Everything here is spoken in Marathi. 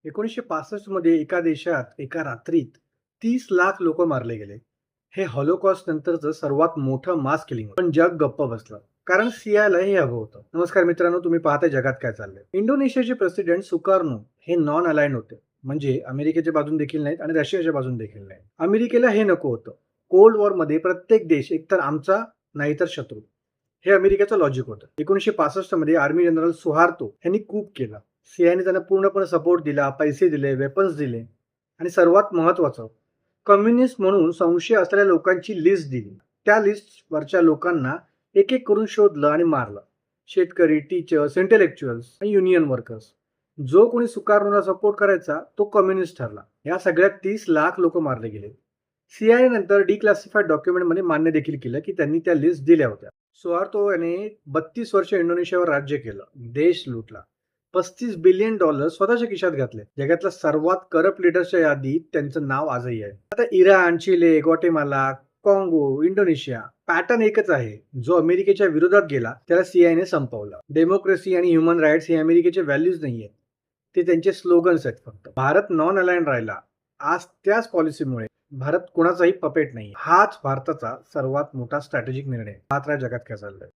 1965 मध्ये एका देशात एका रात्रीत 30 लाख लोक मारले गेले. हे हॉलोकॉस्ट नंतरचं सर्वात मोठं मास किलिंग होतं. पण जग गप्प बसलं. कारण सियाला हे हवं होतं. नमस्कार मित्रांनो, तुम्ही पाहताय जगात काय चाललंय. इंडोनेशियाचे प्रेसिडेंट सुकार्नो हे नॉन अलाइंड होते. म्हणजे अमेरिकेच्या बाजून देखील नाहीत आणि रशियाच्या बाजून देखील नाही. अमेरिकेला हे नको होतं. कोल्ड वॉर मध्ये प्रत्येक देश एकतर आमचा नाहीतर शत्रू. हे अमेरिकेचं लॉजिक होतं. 1965 मध्ये आर्मी जनरल सुहार्तो यांनी कूप केला. सीआयने त्यांना पूर्णपणे सपोर्ट दिला, पैसे दिले, वेपन्स दिले आणि सर्वात महत्वाचं कम्युनिस्ट म्हणून संशय असलेल्या लोकांची लिस्ट दिली. त्या लिस्टवरच्या लोकांना एक एक करून शोधलं आणि मारलं. शेतकरी, टीचर्स, इंटेलेक्च्युअल्स आणि युनियन वर्कर्स. जो कोणी सुकार्नोला सपोर्ट करायचा तो कम्युनिस्ट ठरला. या सगळ्यात 30 लाख लोक मारले गेले. सीआयए नंतर डिक्लासिफाईड डॉक्युमेंटमध्ये मान्य देखील केलं की त्यांनी त्या लिस्ट दिल्या होत्या. सुहार्तो याने 32 वर्ष इंडोनेशियावर राज्य केलं, देश लुटला, $35 बिलियन स्वतःच्या खिशात घातले. जगातल्या सर्वात करप्ट लिडर्सच्या यादीत त्यांचं नाव आजही आहे. आता इराण, चिले, ग्वाटेमाला, काँगो, इंडोनेशिया पॅटर्न एकच आहे. जो अमेरिकेच्या विरोधात गेला त्याला सीआयने संपवलं. डेमोक्रेसी आणि ह्युमन राईट्स हे अमेरिकेचे व्हॅल्यूज नाहीयेत, ते त्यांचे स्लोगन्स आहेत फक्त. भारत नॉन अलाइंड राहिला आज त्याच पॉलिसीमुळे. भारत कोणाचाही पपेट नाही. हाच भारताचा सर्वात मोठा स्ट्रॅटेजिक निर्णय. पाहत राहा जगात काय चाललंय.